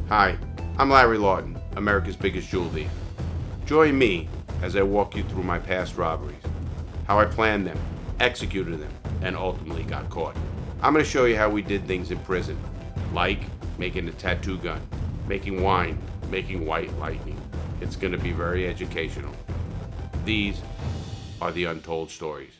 Hi, I'm Larry Lawton, America's biggest jewel thief. Join me as I walk you through my past robberies, how I planned them, executed them, and ultimately got caught. I'm going to show you how we did things in prison, like making a tattoo gun, making wine, making white lightning. It's going to be very educational. These are the untold stories.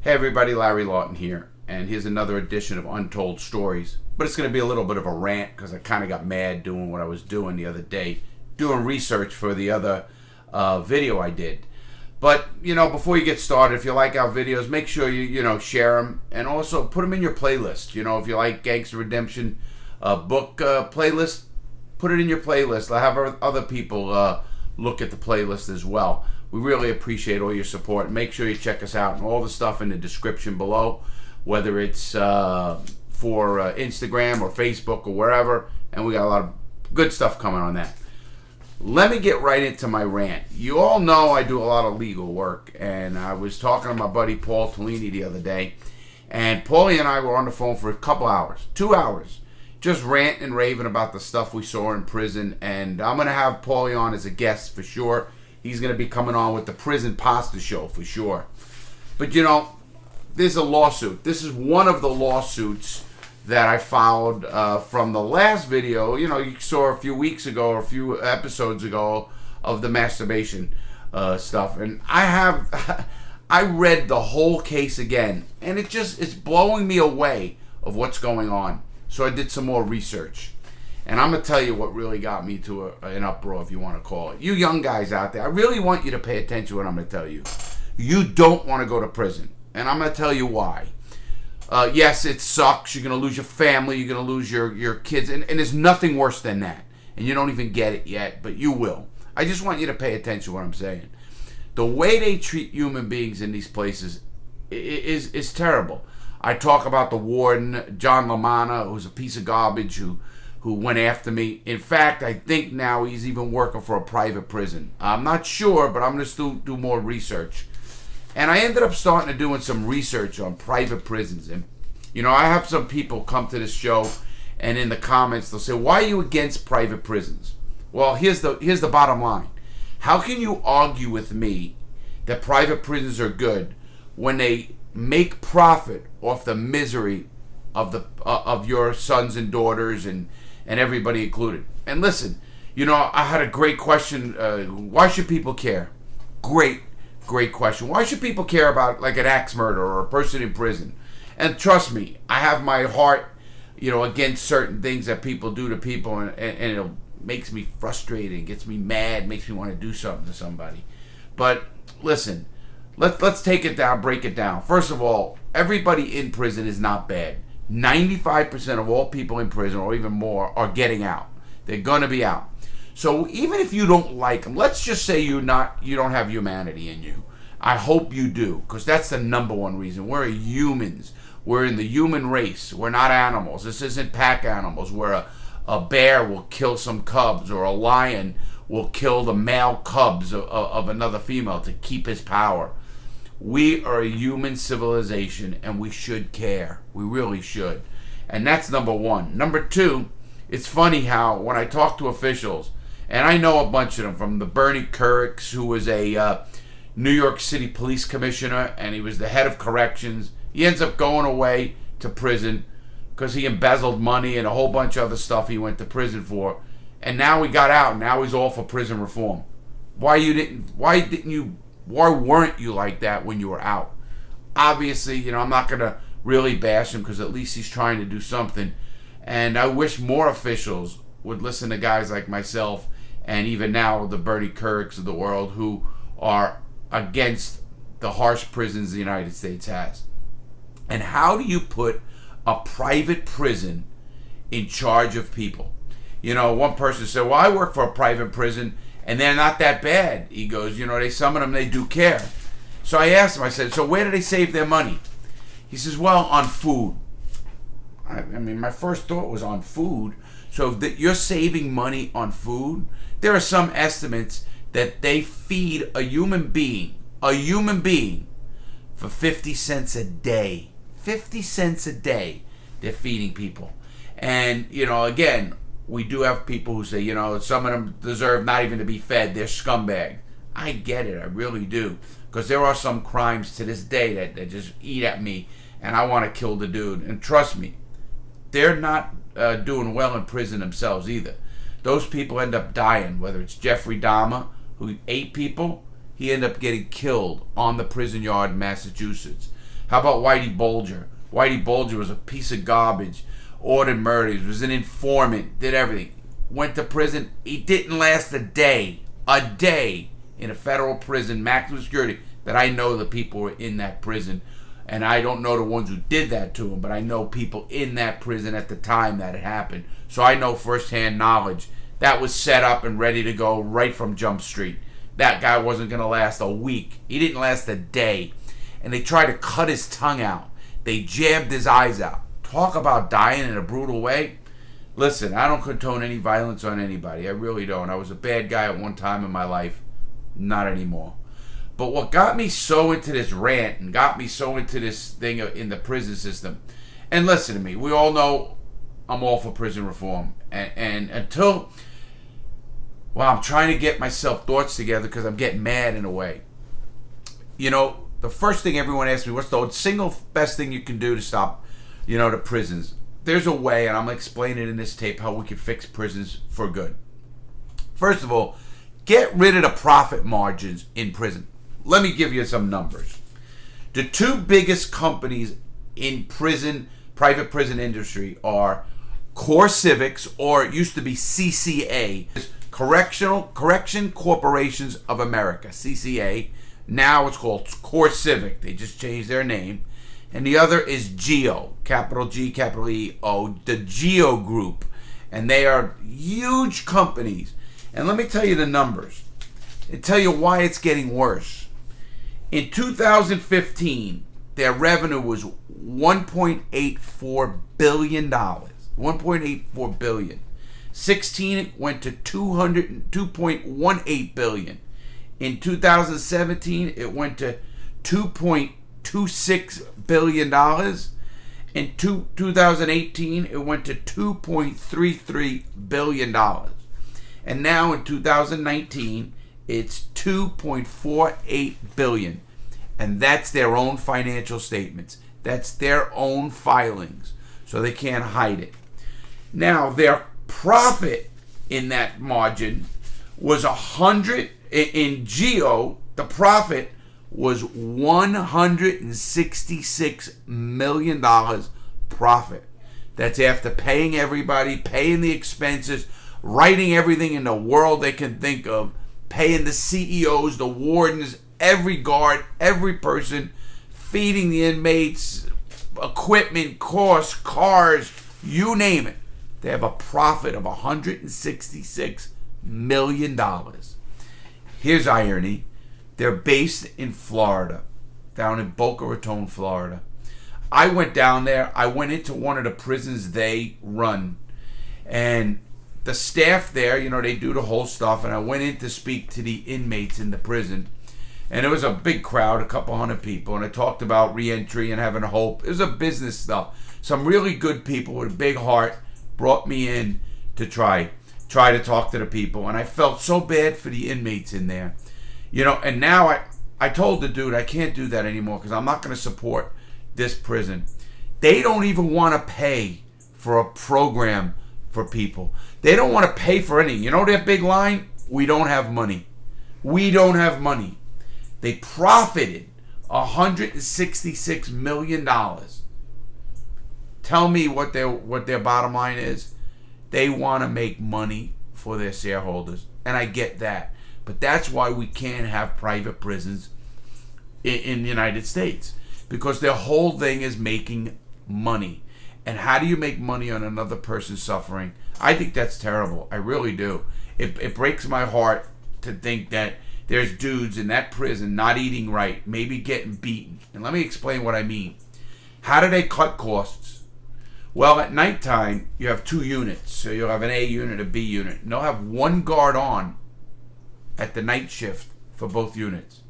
Hey everybody, Larry Lawton here, and here's another edition of Untold Stories. But it's going to be a little bit of a rant because I kind of got mad doing what I was doing the other day, doing research for the other video I did. But, before you get started, if you like our videos, make sure you share them and also put them in your playlist. If you like Gangster Redemption book playlist, put it in your playlist. I'll have other people look at the playlist as well. We really appreciate all your support. Make sure you check us out and all the stuff in the description below, whether it's for Instagram or Facebook or wherever, and we got a lot of good stuff coming on that. Let me get right into my rant. You all know I do a lot of legal work, and I was talking to my buddy Paul Tellini the other day, and Paulie and I were on the phone for a couple hours, 2 hours, just ranting and raving about the stuff we saw in prison, and I'm going to have Paulie on as a guest for sure. He's going to be coming on with the Prison Pasta Show for sure. But there's a lawsuit. This is one of the lawsuits that I followed from the last video. You saw a few weeks ago or a few episodes ago of the masturbation stuff. And I read the whole case again. And it's blowing me away of what's going on. So I did some more research. And I'm going to tell you what really got me to an uproar, if you want to call it. You young guys out there, I really want you to pay attention to what I'm going to tell you. You don't want to go to prison. And I'm going to tell you why. Yes, it sucks. You're going to lose your family. You're going to lose your kids. And there's nothing worse than that. And you don't even get it yet, but you will. I just want you to pay attention to what I'm saying. The way they treat human beings in these places is terrible. I talk about the warden, John LaManna, who's a piece of garbage who went after me. In fact, I think now he's even working for a private prison. I'm not sure, but I'm going to still do more research. And I ended up starting to doing some research on private prisons. And, I have some people come to this show, and in the comments, they'll say, why are you against private prisons? Well, here's the bottom line. How can you argue with me that private prisons are good when they make profit off the misery of your sons and daughters and everybody included? And listen, I had a great question. Why should people care? Great question. Why should people care about like an axe murder or a person in prison? And trust me, I have my heart, against certain things that people do to people, and it makes me frustrated, gets me mad, makes me want to do something to somebody. But listen, let's take it down, break it down. First of all, everybody in prison is not bad. 95% of all people in prison, or even more, are getting out. They're going to be out. So even if you don't like them, let's just say you don't have humanity in you. I hope you do, because that's the number one reason. We're humans. We're in the human race. We're not animals. This isn't pack animals where a bear will kill some cubs or a lion will kill the male cubs of another female to keep his power. We are a human civilization, and we should care. We really should. And that's number one. Number two, it's funny how when I talk to officials, and I know a bunch of them, from the Bernie Kuricks, who was a New York City police commissioner, and he was the head of corrections. He ends up going away to prison because he embezzled money and a whole bunch of other stuff he went to prison for. And now he got out, and now he's all for prison reform. Why weren't you like that when you were out? Obviously, I'm not going to really bash him because at least he's trying to do something. And I wish more officials would listen to guys like myself, and even now the Bernie Kuricks of the world, who are against the harsh prisons the United States has. And how do you put a private prison in charge of people? One person said, well, I work for a private prison, and they're not that bad. He goes, some of them, they do care. So I asked him, I said, so where do they save their money? He says, well, on food. I mean, my first thought was on food. So that you're saving money on food. There are some estimates that they feed a human being for 50 cents a day. 50 cents a day they're feeding people. And, again, we do have people who say, some of them deserve not even to be fed. They're scumbag. I get it. I really do. Because there are some crimes to this day that just eat at me, and I want to kill the dude. And trust me, they're not doing well in prison themselves either. Those people end up dying, whether it's Jeffrey Dahmer, who ate people, he ended up getting killed on the prison yard in Massachusetts. How about Whitey Bulger? Whitey Bulger was a piece of garbage, ordered murders, was an informant, did everything. Went to prison. He didn't last a day in a federal prison, maximum security, that I know the people were in that prison. And I don't know the ones who did that to him, but I know people in that prison at the time that it happened. So I know firsthand knowledge. That was set up and ready to go right from Jump Street. That guy wasn't going to last a week. He didn't last a day. And they tried to cut his tongue out. They jabbed his eyes out. Talk about dying in a brutal way. Listen, I don't condone any violence on anybody. I really don't. I was a bad guy at one time in my life. Not anymore. But what got me so into this rant and got me so into this thing in the prison system, and listen to me, we all know I'm all for prison reform. And until, I'm trying to get myself thoughts together because I'm getting mad in a way. The first thing everyone asks me, what's the single best thing you can do to stop, the prisons? There's a way, and I'm going to explain it in this tape, how we can fix prisons for good. First of all, get rid of the profit margins in prison. Let me give you some numbers. The two biggest companies in prison, private prison industry, are Core Civics, or it used to be CCA, Correction Corporations of America, CCA. Now it's called Core Civic. They just changed their name. And the other is GEO, capital G, capital E-O, the GEO Group. And they are huge companies. And let me tell you the numbers and tell you why it's getting worse. In 2015, their revenue was $1.84 billion. $1.84 billion. 16, it went to $2.18 billion. In 2017, it went to $2.26 billion. In 2018, it went to $2.33 billion. And now in 2019, it's $2.48 billion. And that's their own financial statements. That's their own filings. So they can't hide it. Now, their profit in that margin was in GEO, the profit was $166 million profit. That's after paying everybody, paying the expenses, writing everything in the world they can think of, paying the CEOs, the wardens, every guard, every person, feeding the inmates, equipment, costs, cars, you name it. They have a profit of $166 million. Here's irony. They're based in Florida, down in Boca Raton, Florida. I went down there. I went into one of the prisons they run. And the staff there, they do the whole stuff. And I went in to speak to the inmates in the prison. And it was a big crowd, a couple hundred people. And I talked about reentry and having hope. It was a business stuff. Some really good people with a big heart brought me in to try to talk to the people. And I felt so bad for the inmates in there. And now I told the dude I can't do that anymore because I'm not going to support this prison. They don't even want to pay for a program for people. They don't want to pay for anything. You know their big line? We don't have money. We don't have money. They profited $166 million. Tell me what their bottom line is. They want to make money for their shareholders. And I get that. But that's why we can't have private prisons in the United States. Because their whole thing is making money. And how do you make money on another person suffering? I think that's terrible. I really do. It breaks my heart to think that there's dudes in that prison not eating right, maybe getting beaten. And let me explain what I mean. How do they cut costs? Well, at nighttime, you have two units. So you'll have an A unit, a B unit. And they'll have one guard on at the night shift for both units.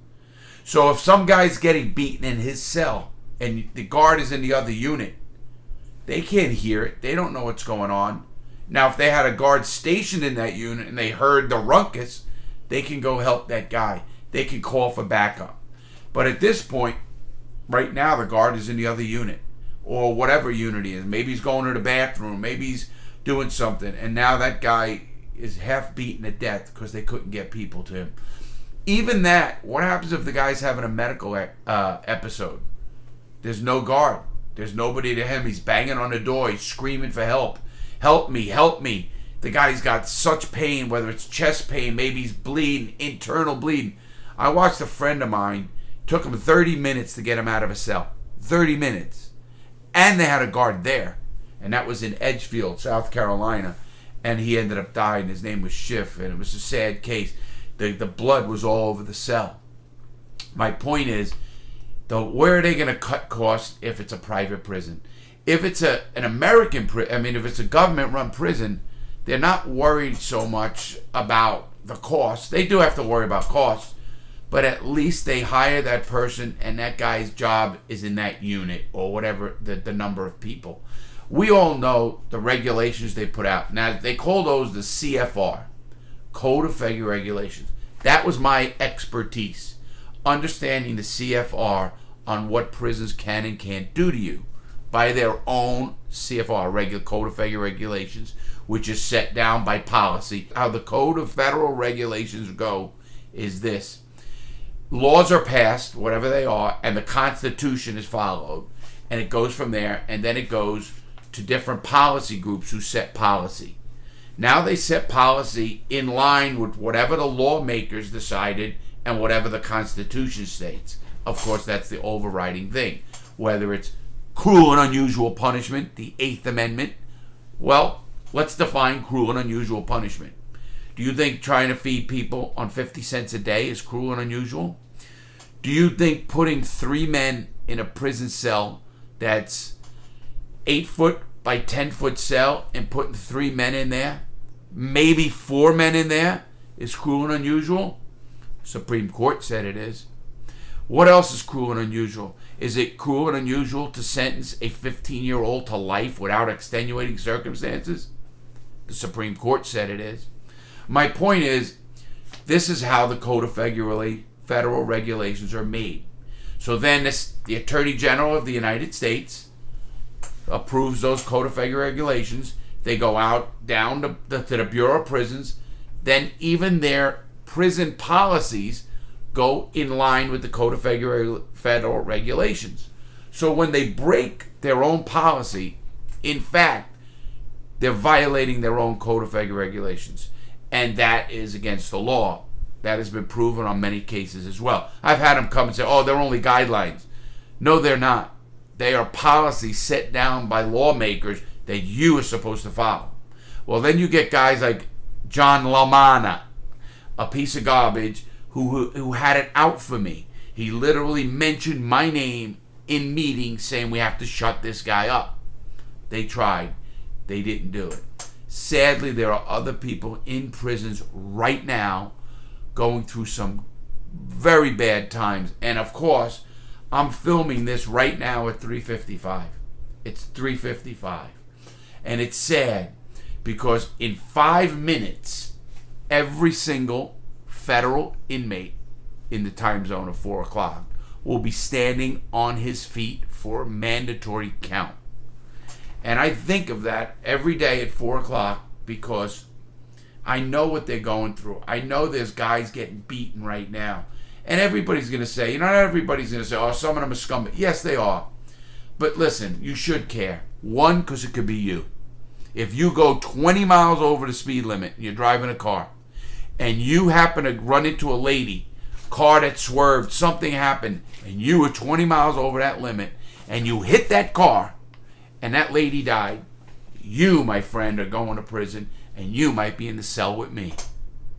So if some guy's getting beaten in his cell and the guard is in the other unit, they can't hear it. They don't know what's going on. Now, if they had a guard stationed in that unit and they heard the ruckus, they can go help that guy. They can call for backup. But at this point, right now, the guard is in the other unit or whatever unit he is. Maybe he's going to the bathroom. Maybe he's doing something. And now that guy is half beaten to death because they couldn't get people to him. Even that, what happens if the guy's having a medical episode? There's no guard. There's nobody to him. He's banging on the door. He's screaming for help. Help me, help me. The guy's got such pain, whether it's chest pain, maybe he's bleeding, internal bleeding. I watched a friend of mine. Took him 30 minutes to get him out of a cell. 30 minutes. And they had a guard there. And that was in Edgefield, South Carolina. And he ended up dying. His name was Schiff. And it was a sad case. The blood was all over the cell. My point is, where are they going to cut costs if it's a private prison? If it's an American prison, if it's a government-run prison, they're not worried so much about the cost. They do have to worry about costs. But at least they hire that person and that guy's job is in that unit or whatever the number of people. We all know the regulations they put out. Now, they call those the CFR, Code of Federal Regulations. That was my expertise, understanding the CFR on what prisons can and can't do to you by their own CFR, Code of Federal Regulations, which is set down by policy. How the Code of Federal Regulations go is this. Laws are passed, whatever they are, and the Constitution is followed. And it goes from there, and then it goes to different policy groups who set policy. Now they set policy in line with whatever the lawmakers decided and whatever the Constitution states. Of course, that's the overriding thing. Whether it's cruel and unusual punishment, the 8th Amendment, well, let's define cruel and unusual punishment. Do you think trying to feed people on 50 cents a day is cruel and unusual? Do you think putting 3 men in a prison cell that's 8 foot by 10 foot cell and putting 3 men in there, maybe 4 men in there, is cruel and unusual? Supreme Court said it is. What else is cruel and unusual? Is it cruel and unusual to sentence a 15-year-old to life without extenuating circumstances? The Supreme Court said it is. My point is, this is how the Code of Federal Regulations are made. So then the Attorney General of the United States approves those Code of Federal Regulations. They go out down to the Bureau of Prisons. Then even their prison policies go in line with the Code of Federal Regulations. So when they break their own policy, in fact, they're violating their own Code of Federal Regulations. And that is against the law. That has been proven on many cases as well. I've had them come and say, oh, they're only guidelines. No, they're not. They are policies set down by lawmakers that you are supposed to follow. Well, then you get guys like John LaManna, a piece of garbage, who had it out for me. He literally mentioned my name in meetings saying we have to shut this guy up. They tried. They didn't do it. Sadly, there are other people in prisons right now going through some very bad times. And of course, I'm filming this right now at 3:55. It's 3:55. And it's sad because in 5 minutes, every single federal inmate in the time zone of 4 o'clock will be standing on his feet for a mandatory count. And I think of that every day at 4 o'clock because I know what they're going through. I know there's guys getting beaten right now. And everybody's going to say, not everybody's going to say, oh, some of them are scumbags. Yes, they are. But listen, you should care. One, because it could be you. If you go 20 miles over the speed limit and you're driving a car and you happen to run into a lady, car that swerved, something happened, and you were 20 miles over that limit and you hit that car, and that lady died, you, my friend, are going to prison, and you might be in the cell with me.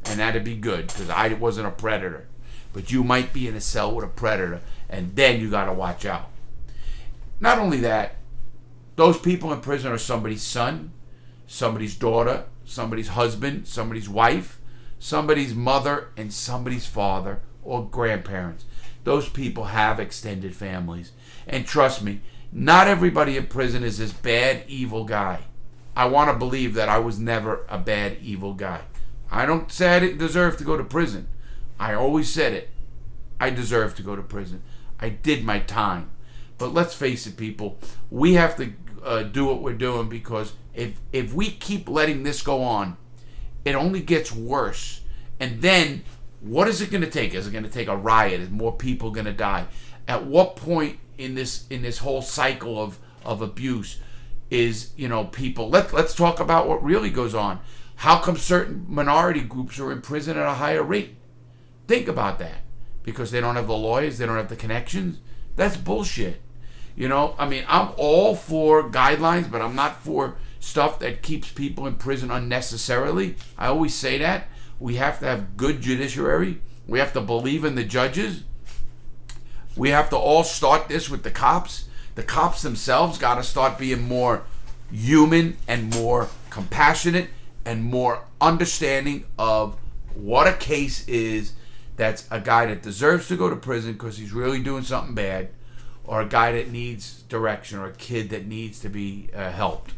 And that'd be good, because I wasn't a predator. But you might be in a cell with a predator, and then you got to watch out. Not only that, those people in prison are somebody's son, somebody's daughter, somebody's husband, somebody's wife, somebody's mother, and somebody's father or grandparents. Those people have extended families. And trust me, not everybody in prison is this bad, evil guy. I want to believe that I was never a bad, evil guy. I don't say I didn't deserve to go to prison. I always said it. I deserve to go to prison. I did my time. But let's face it, people. We have to do what we're doing, because if we keep letting this go on, it only gets worse. And then, what is it going to take? Is it going to take a riot? Is more people going to die? At what point in this whole cycle of abuse is, people? Let's talk about what really goes on. How come certain minority groups are in prison at a higher rate? Think about that. Because they don't have the lawyers, they don't have the connections. That's bullshit. I'm all for guidelines, but I'm not for stuff that keeps people in prison unnecessarily. I always say that. We have to have good judiciary. We have to believe in the judges. We have to all start this with the cops. The cops themselves got to start being more human and more compassionate and more understanding of what a case is. That's a guy that deserves to go to prison because he's really doing something bad, or a guy that needs direction, or a kid that needs to be helped.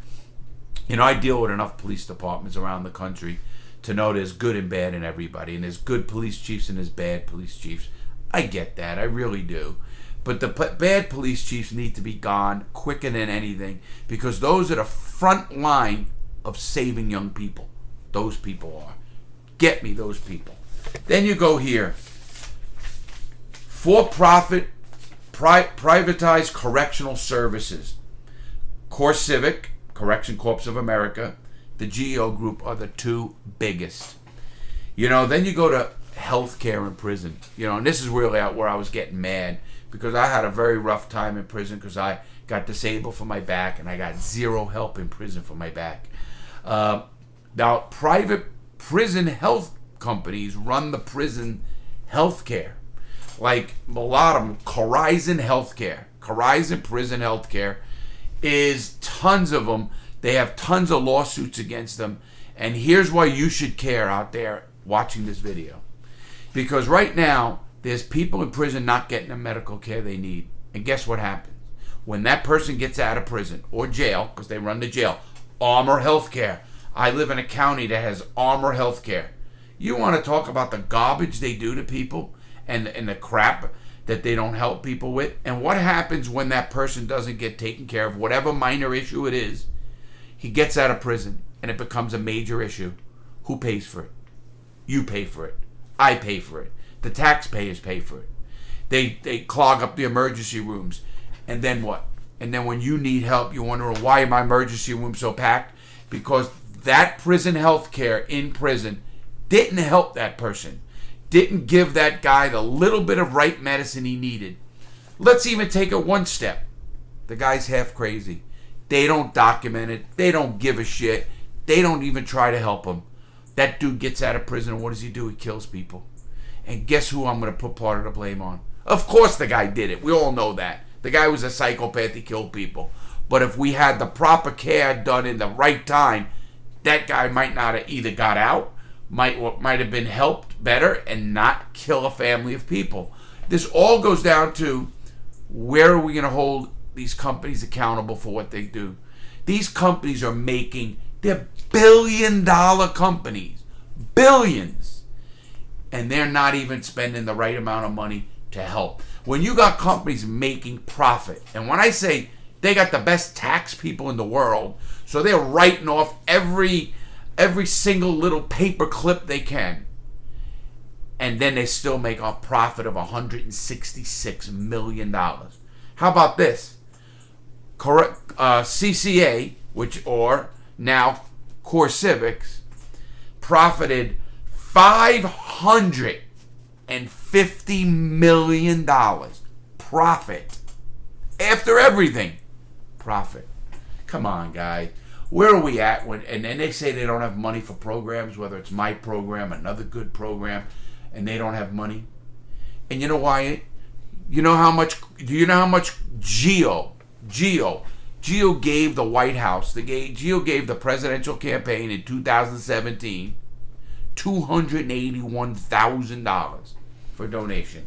I deal with enough police departments around the country to know there's good and bad in everybody, and there's good police chiefs and there's bad police chiefs. I get that, I really do. But the bad police chiefs need to be gone quicker than anything, because those are the front line of saving young people. Those people are. Get me those people. Then you go here. For-profit, privatized correctional services. CoreCivic, Correction Corps of America, the GEO Group are the two biggest. Then you go to healthcare in prison. And this is really where I was getting mad, because I had a very rough time in prison because I got disabled from my back and I got zero help in prison for my back. Now, private prison health companies run the prison healthcare. Like a lot of them, Horizon Prison Healthcare is tons of them. They have tons of lawsuits against them. And here's why you should care out there watching this video. Because right now, there's people in prison not getting the medical care they need. And guess what happens? When that person gets out of prison or jail, because they run the jail, Armor Healthcare. I live in a county that has Armor Healthcare. You want to talk about the garbage they do to people and the crap that they don't help people with? And what happens when that person doesn't get taken care of, whatever minor issue it is? He gets out of prison and it becomes a major issue. Who pays for it? You pay for it. I pay for it. The taxpayers pay for it. They clog up the emergency rooms. And then what? And then when you need help, you wonder, why are my emergency rooms so packed? Because that prison health care in prison didn't help that person. Didn't give that guy the little bit of right medicine he needed. Let's even take it one step. The guy's half crazy. They don't document it. They don't give a shit. They don't even try to help him. That dude gets out of prison, and what does he do? He kills people. And guess who I'm going to put part of the blame on? Of course the guy did it. We all know that. The guy was a psychopath. He killed people. But if we had the proper care done in the right time, that guy might not have either got out, might have been helped better, and not kill a family of people. This all goes down to, where are we going to hold these companies accountable for what they do? These companies are they're billion-dollar companies. Billions. And they're not even spending the right amount of money to help. When you got companies making profit, and when I say they got the best tax people in the world, so they're writing off every single little paper clip they can, and then they still make a profit of $166 million. How about this? CCA, or now CoreCivics, profited $550 million. Profit. After everything. Profit. Come on, guys. Where are we at? And then they say they don't have money for programs, whether it's my program, another good program, and they don't have money. And you know why? Do you know how much GEO gave the White House, GEO gave the presidential campaign in 2017 $281,000 for donation.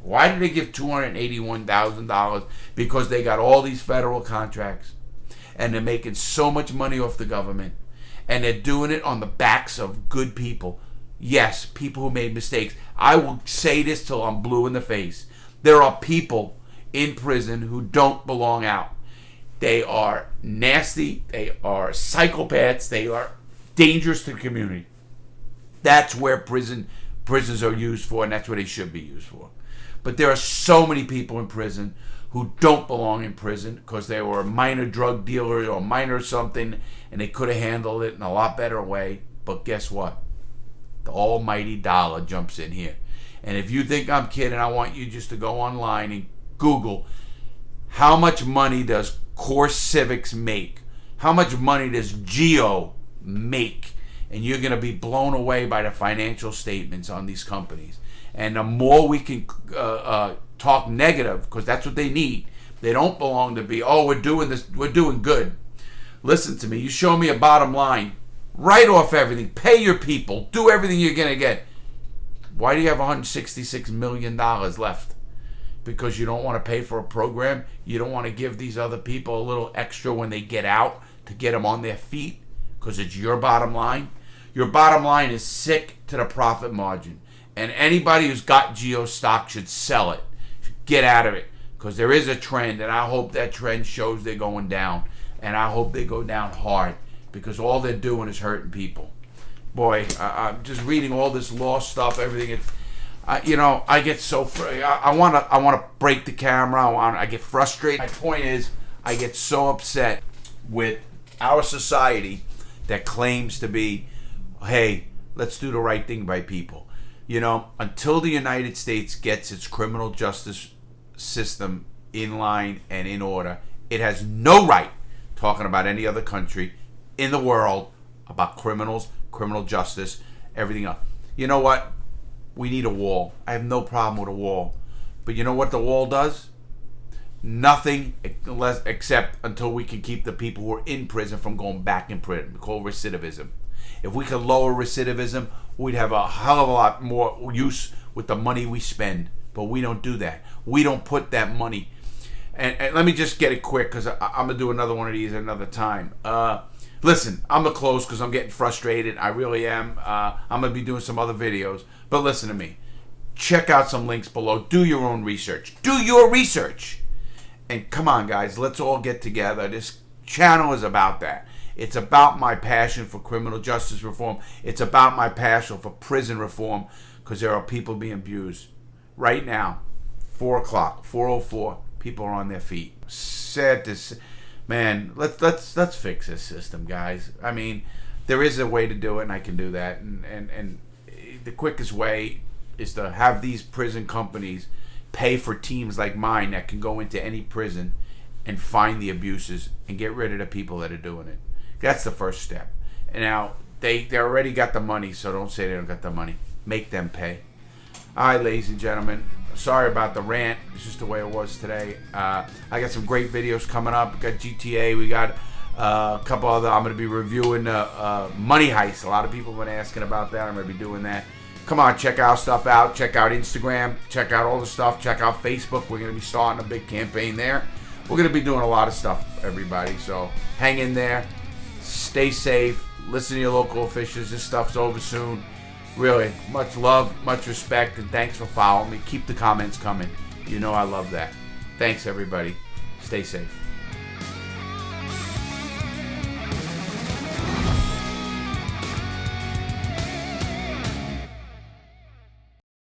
Why did they give $281,000? Because they got all these federal contracts. and they're making so much money off the government, and they're doing it on the backs of good people. Yes, people who made mistakes. I will say this till I'm blue in the face. There are people in prison who don't belong out. They are nasty. They are psychopaths. They are dangerous to the community. That's where prisons are used for, and that's what they should be used for. But there are so many people in prison who don't belong in prison because they were a minor drug dealer or minor something, and they could have handled it in a lot better way. But guess what? The almighty dollar jumps in here. And if you think I'm kidding, I want you just to go online and Google how much money does Core Civics make? How much money does Geo make? And you're going to be blown away by the financial statements on these companies. And the more we can talk negative, because that's what they need. They don't belong to be, oh, we're doing this, we're doing good. Listen to me. You show me a bottom line. Write off everything. Pay your people. Do everything you're going to get. Why do you have $166 million left? Because you don't want to pay for a program? You don't want to give these other people a little extra when they get out to get them on their feet? Because it's your bottom line? Your bottom line is sick to the profit margin. And anybody who's got Geo stock should sell it. Get out of it. Because there is a trend, and I hope that trend shows they're going down. And I hope they go down hard. Because all they're doing is hurting people. Boy, I'm just reading all this law stuff, everything. I get so I want to break the camera. I get frustrated. My point is, I get so upset with our society that claims to be, hey, let's do the right thing by people. Until the United States gets its criminal justice system in line and in order, it has no right talking about any other country in the world about criminals, criminal justice, everything else. You know what? We need a wall. I have no problem with a wall. But you know what the wall does? Nothing except until we can keep the people who are in prison from going back in prison. We call recidivism. If we could lower recidivism, we'd have a hell of a lot more use with the money we spend. But we don't do that. We don't put that money. And let me just get it quick because I'm going to do another one of these another time. Listen, I'm going to close because I'm getting frustrated. I really am. I'm going to be doing some other videos. But listen to me. Check out some links below. Do your own research. Do your research. And come on, guys. Let's all get together. This channel is about that. It's about my passion for criminal justice reform. It's about my passion for prison reform because there are people being abused. Right now, 4 o'clock, 4:04, people are on their feet. Sad to say. Man, let's fix this system, guys. I mean, there is a way to do it, and I can do that. And the quickest way is to have these prison companies pay for teams like mine that can go into any prison and find the abuses and get rid of the people that are doing it. That's the first step. And now, they already got the money, so don't say they don't got the money. Make them pay. All right, ladies and gentlemen. Sorry about the rant. It's just the way it was today. I got some great videos coming up. We got GTA. We got a couple other. I'm going to be reviewing Money Heist. A lot of people have been asking about that. I'm going to be doing that. Come on, check our stuff out. Check out Instagram. Check out all the stuff. Check out Facebook. We're going to be starting a big campaign there. We're going to be doing a lot of stuff, everybody. So hang in there. Stay safe. Listen to your local officials. This stuff's over soon. Really, much love, much respect, and thanks for following me. Keep the comments coming. You know I love that. Thanks, everybody. Stay safe.